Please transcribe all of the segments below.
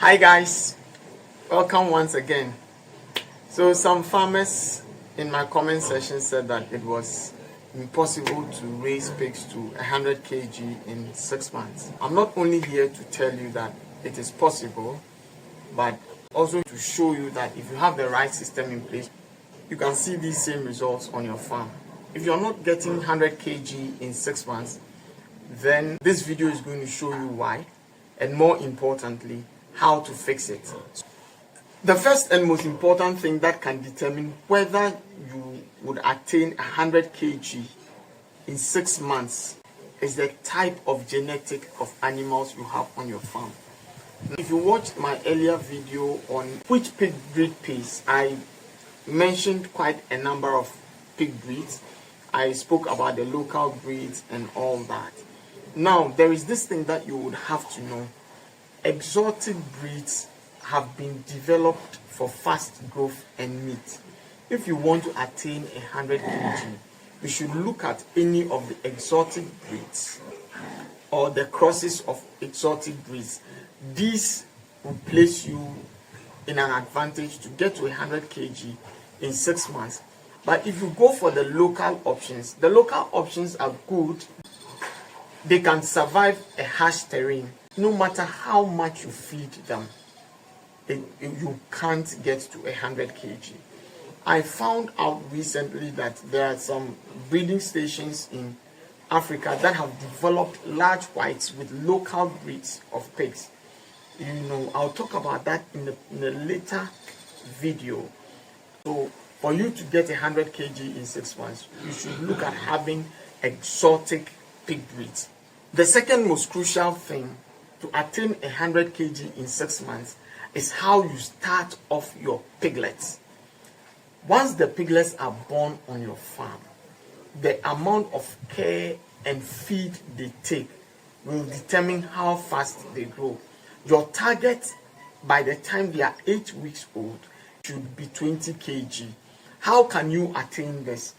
Hi guys, welcome once again. So some farmers in my comment section said that it was impossible to raise pigs to 100 kg in 6 months. I'm not only here to tell you that it is possible, but also to show you that if you have the right system in place, you can see these same results on your farm. If you're not getting 100 kg in 6 months, then this video is going to show you why, and more importantly, how to fix it. The first and most important thing that can determine whether you would attain 100 kg in 6 months is the type of genetic of animals you have on your farm. If you watched my earlier video on which pig breed pays, I mentioned quite a number of pig breeds. I spoke about the local breeds and all that. Now, there is this thing that you would have to know. Exotic breeds have been developed for fast growth and meat. If you want to attain 100 kg, you should look at any of the exotic breeds or the crosses of exotic breeds. These will place you in an advantage to get to 100 kg in 6 months. But if you go for the local options, the local options are good. They can survive a harsh terrain. No matter how much you feed them, you can't get to 100 kg. I found out recently that there are some breeding stations in Africa that have developed large whites with local breeds of pigs. I'll talk about that in a later video. So for you to get 100 kg in 6 months, you should look at having exotic pig breeds. The second most crucial thing to attain 100 kg in 6 months is how you start off your piglets. Once the piglets are born on your farm, the amount of care and feed they take will determine how fast they grow. Your target by the time they are 8 weeks old should be 20 kg. How can you attain this?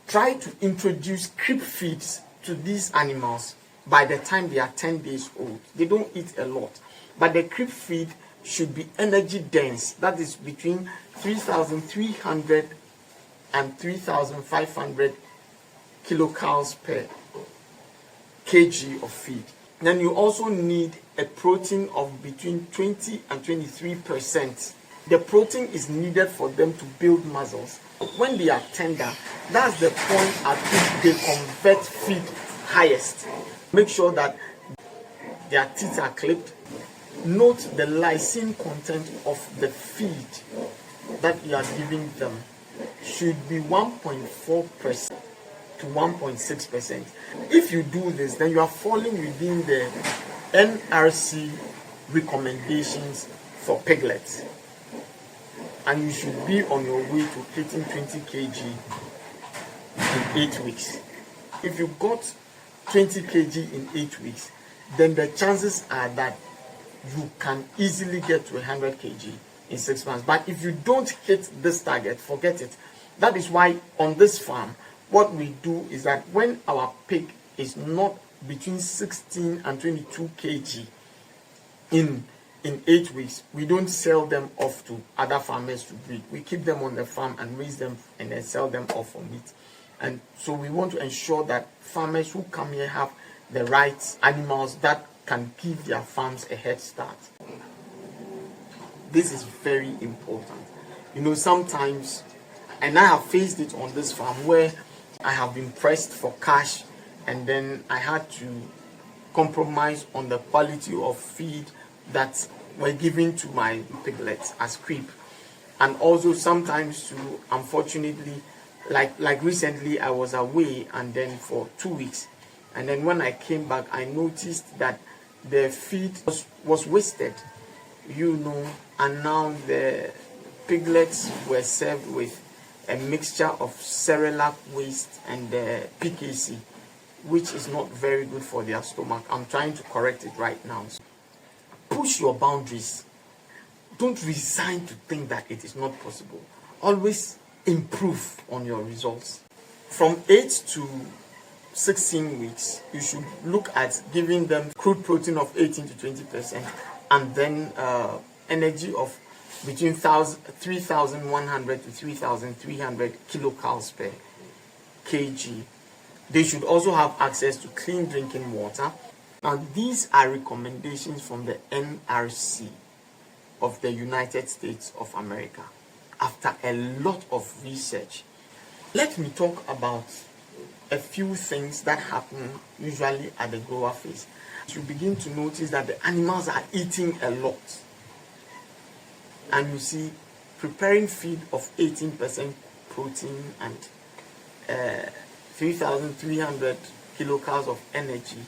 Try to introduce creep feeds to these animals by the time they are 10 days old. They don't eat a lot, but the creep feed should be energy dense. That is between 3,300 and 3,500 kilocalories per kg of feed. Then you also need a protein of between 20 and 23%. The protein is needed for them to build muscles. When they are tender, that's the point at which they convert feed highest. Make sure that their teeth are clipped. Note the lysine content of the feed that you are giving them should be 1.4% to 1.6%. If you do this, then you are falling within the NRC recommendations for piglets, and you should be on your way to hitting 20 kg in 8 weeks. If you got 20 kg in 8 weeks, then the chances are that you can easily get to 100 kg in 6 months. But if you don't hit this target, forget it. That is why on this farm, what we do is that when our pig is not between 16 and 22 kg in 8 weeks, we don't sell them off to other farmers to breed. We keep them on the farm and raise them and then sell them off for meat. And so we want to ensure that farmers who come here have the right animals that can give their farms a head start. This is very important. Sometimes, and I have faced it on this farm where I have been pressed for cash, and then I had to compromise on the quality of feed that were given to my piglets as creep. And also sometimes too, unfortunately, like recently I was away and then for 2 weeks, and then when I came back I noticed that the feed was wasted, and now the piglets were served with a mixture of Cerelac waste and PKC, which is not very good for their stomach. I'm trying to correct it right now. So push your boundaries. Don't resign to think that it is not possible. Always improve on your results. From 8 to 16 weeks, you should look at giving them crude protein of 18 to 20%, and then energy of between 3,100 to 3,300 kilocalories per kg. They should also have access to clean drinking water. Now, these are recommendations from the NRC of the United States of America after a lot of research. Let me talk about a few things that happen usually at the grower phase. You begin to notice that the animals are eating a lot. And you see, preparing feed of 18% protein and 3,300 kilocalories of energy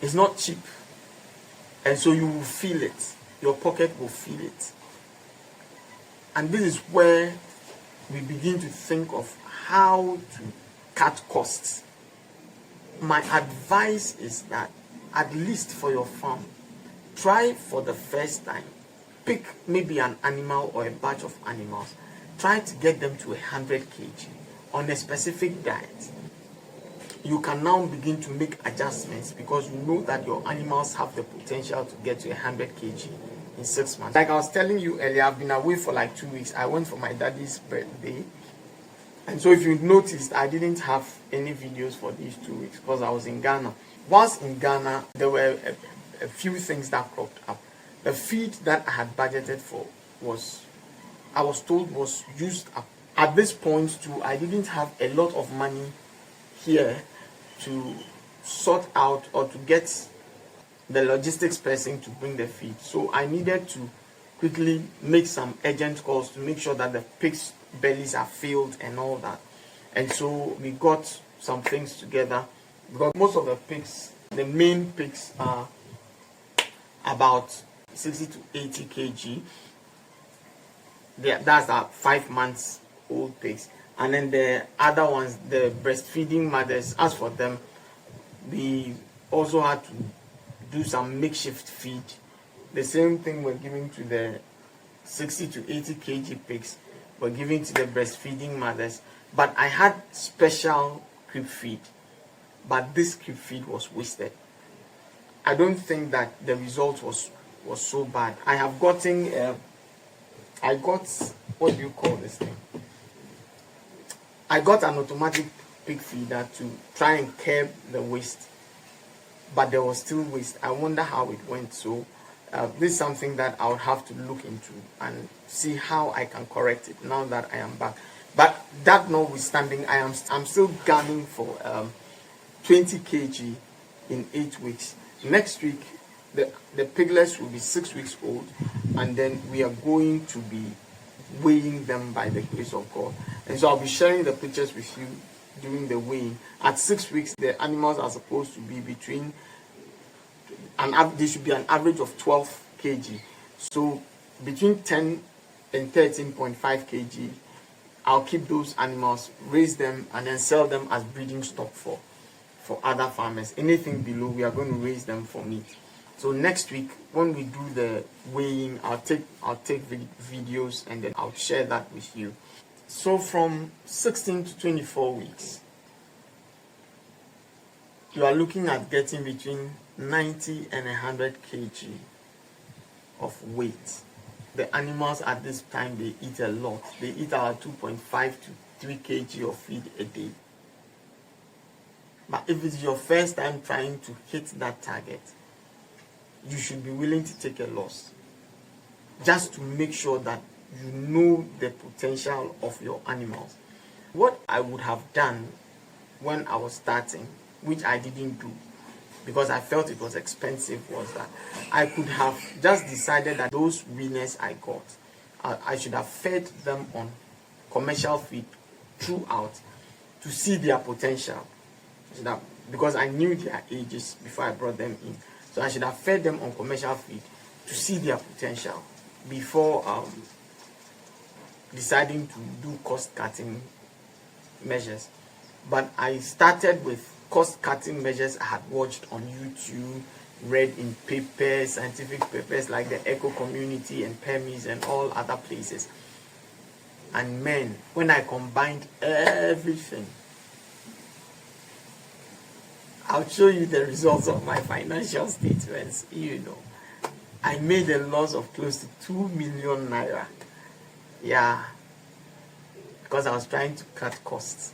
is not cheap. And so you will feel it. Your pocket will feel it. And this is where we begin to think of how to cut costs. My advice is that, at least for your farm, try for the first time, pick maybe an animal or a batch of animals, try to get them to 100 kg on a specific diet. You can now begin to make adjustments because you know that your animals have the potential to get to 100 kg in 6 months. Like I was telling you earlier, I've been away for like 2 weeks. I went for my daddy's birthday. And so if you noticed, I didn't have any videos for these 2 weeks because I was in Ghana. Whilst in Ghana, there were a few things that cropped up. The feed that I had budgeted for I was told was used up. At this point too, I didn't have a lot of money here to sort out or to get the logistics person to bring the feed. So I needed to quickly make some urgent calls to make sure that the pigs' bellies are filled and all that. And so we got some things together because most of the pigs, the main pigs, are about 60 to 80 kg. That's our 5 months old pigs. And then the other ones, the breastfeeding mothers, as for them, we also had to do some makeshift feed. The same thing we're giving to the 60 to 80 kg pigs, we're giving to the breastfeeding mothers. But I had special crib feed, but this crib feed was wasted. I don't think that the result was so bad. I have gotten, I got, what do you call this thing? I got an automatic pig feeder to try and curb the waste, but there was still waste. I wonder how it went. So this is something that I would have to look into and see how I can correct it now that I am back. But that notwithstanding, I'm still gunning for 20 kg in 8 weeks. Next week, the piglets will be 6 weeks old, and then we are going to be weighing them by the grace of God. And so I'll be sharing the pictures with you during the weighing. At 6 weeks, the animals are supposed to be between, they should be an average of 12 kg. So between 10 and 13.5 kg, I'll keep those animals, raise them, and then sell them as breeding stock for other farmers. Anything below, we are going to raise them for meat. So next week, when we do the weighing, I'll take videos and then I'll share that with you. So from 16 to 24 weeks, you are looking at getting between 90 and 100 kg of weight. The animals at this time, they eat a lot. They eat about 2.5 to 3 kg of feed a day. But if it's your first time trying to hit that target, you should be willing to take a loss just to make sure that you know the potential of your animals. What I would have done when I was starting, which I didn't do because I felt it was expensive, was that I could have just decided that those winners I got, I should have fed them on commercial feed throughout to see their potential. Because I knew their ages before I brought them in. So I should have fed them on commercial feed to see their potential before deciding to do cost-cutting measures. But I started with cost-cutting measures I had watched on YouTube, read in papers, scientific papers like the Eco Community and Permis and all other places. And man, when I combined everything, I'll show you the results of my financial statements, you know. I made a loss of close to 2 million naira. Yeah, because I was trying to cut costs.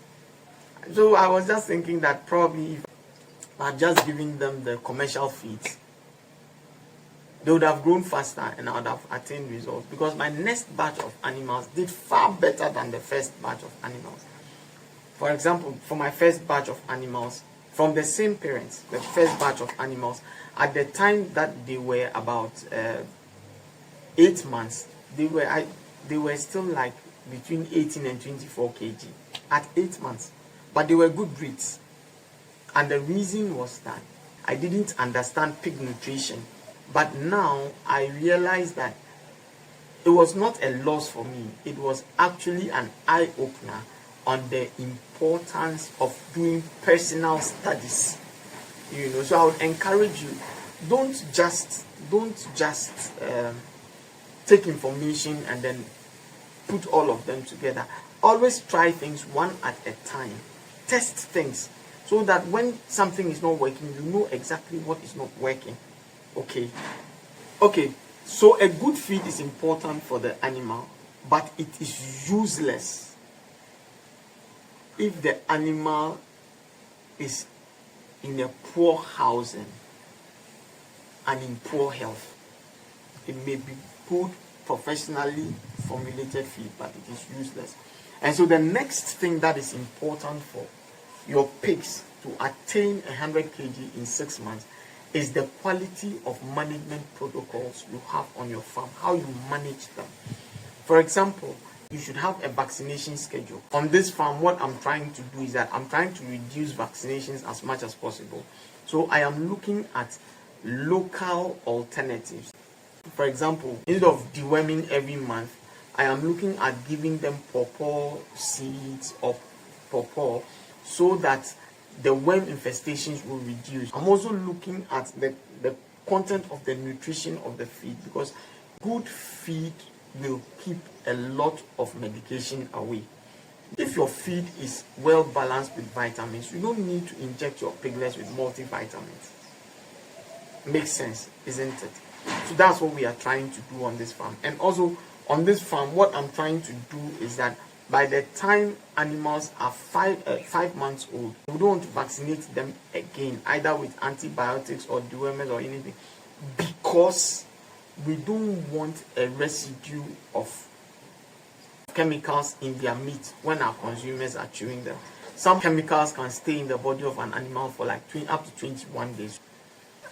So I was just thinking that probably if I had just given them the commercial feeds, they would have grown faster and I would have attained results, because my next batch of animals did far better than the first batch of animals. For example, for my first batch of animals, from the same parents, the first batch of animals, at the time that they were about 8 months, they were still like between 18 and 24 kg at 8 months. But they were good breeds. And the reason was that I didn't understand pig nutrition. But now I realize that it was not a loss for me. It was actually an eye-opener on the importance of doing personal studies. So I would encourage you, don't just take information and then put all of them together. Always try things one at a time. Test things so that when something is not working, you know exactly what is not working. Okay, so a good feed is important for the animal, but it is useless if the animal is in a poor housing and in poor health. It may be good professionally formulated feed, but it is useless. And so the next thing that is important for your pigs to attain 100 kg in 6 months is the quality of management protocols you have on your farm, how you manage them. For example, you should have a vaccination schedule. On this farm, what I'm trying to do is that I'm trying to reduce vaccinations as much as possible. So I am looking at local alternatives. For example, instead of deworming every month, I am looking at giving them pawpaw seeds or pawpaw so that the worm infestations will reduce. I'm also looking at the content of the nutrition of the feed, because good feed will keep a lot of medication away. If your feed is well balanced with vitamins, you don't need to inject your piglets with multivitamins. Makes sense, isn't it? So that's what we are trying to do on this farm. And also on this farm, what I'm trying to do is that by the time animals are 5 months old, we don't want to vaccinate them again, either with antibiotics or dewormers or anything, because we don't want a residue of chemicals in their meat when our consumers are chewing them. Some chemicals can stay in the body of an animal for like up to 21 days.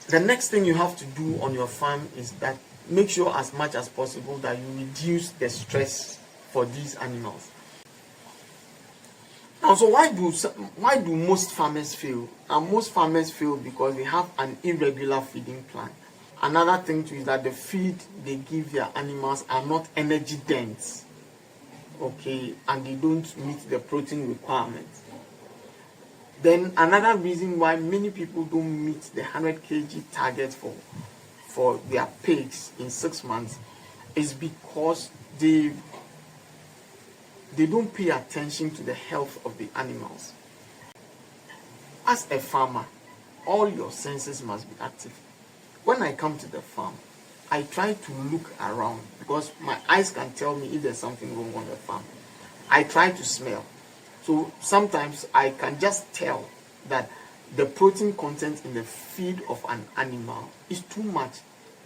The next thing you have to do on your farm is that make sure as much as possible that you reduce the stress for these animals. Now, so why do most farmers fail? And most farmers fail because they have an irregular feeding plan. Another thing too is that the feed they give their animals are not energy dense, and they don't meet the protein requirements. Then another reason why many people don't meet the 100 kg target for their pigs in 6 months is because they don't pay attention to the health of the animals. As a farmer, all your senses must be active. When I come to the farm, I try to look around because my eyes can tell me if there's something wrong on the farm. I try to smell. So sometimes I can just tell that the protein content in the feed of an animal is too much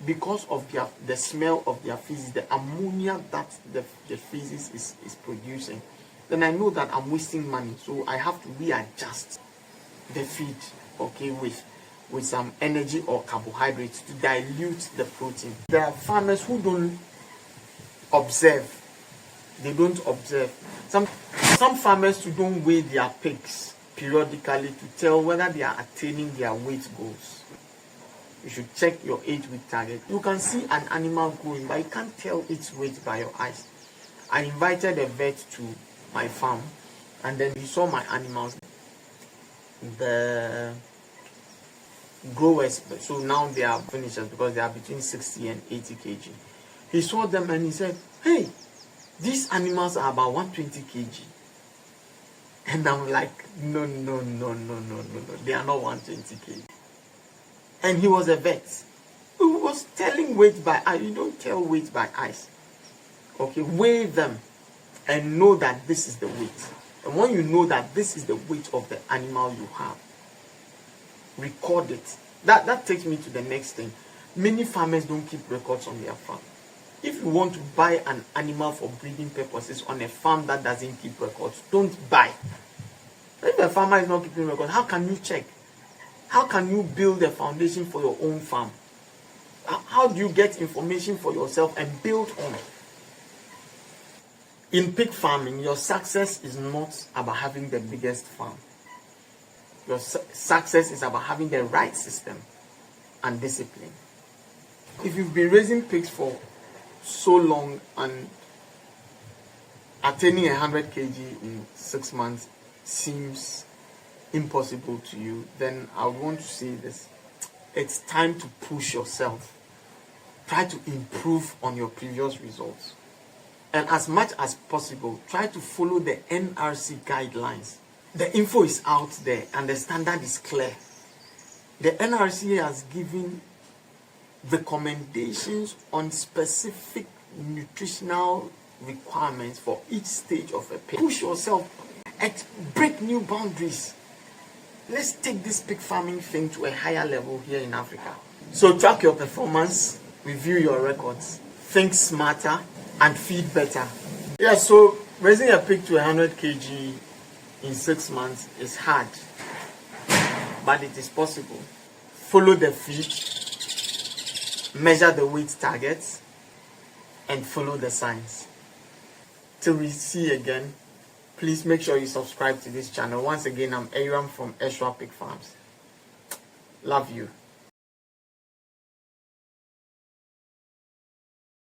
because of the smell of their feces, the ammonia that the feces is producing. Then I know that I'm wasting money, so I have to readjust the feed, with some energy or carbohydrates to dilute the protein. There are farmers who don't observe. They don't observe. Some farmers who don't weigh their pigs periodically to tell whether they are attaining their weight goals. You should check your 8-week target. You can see an animal growing, but you can't tell its weight by your eyes. I invited a vet to my farm, and then he saw my animals. The growers, so now they are finishers because they are between 60 and 80 kg. He saw them and he said, "Hey, these animals are about 120 kg. And I'm like, no, they are not 120 kg. And he was a vet. He was Because telling weight by eye, you don't tell weight by eyes. Okay, weigh them and know that this is the weight. And when you know that this is the weight of the animal you have, record it. That takes me to the next thing. Many farmers don't keep records on their farm. If you want to buy an animal for breeding purposes on a farm that doesn't keep records, don't buy. If a farmer is not keeping records, how can you check? How can you build a foundation for your own farm? How do you get information for yourself and build on it? In pig farming, your success is not about having the biggest farm. Your success is about having the right system and discipline. If you've been raising pigs for so long and attaining 100 kg in 6 months seems impossible to you, then I would want to say this. It's time to push yourself. Try to improve on your previous results. And as much as possible, try to follow the NRC guidelines. The info is out there and the standard is clear. The NRC has given recommendations on specific nutritional requirements for each stage of a pig. Push yourself and break new boundaries. Let's take this pig farming thing to a higher level here in Africa. So track your performance, review your records, think smarter, and feed better. Yeah, so raising a pig to 100 kg in 6 months is hard, but it is possible. Follow the feed, measure the weight targets, and follow the signs. Till we see again, please make sure you subscribe to this channel. Once again, I'm Eshua from Eshua Pig Farms. Love you.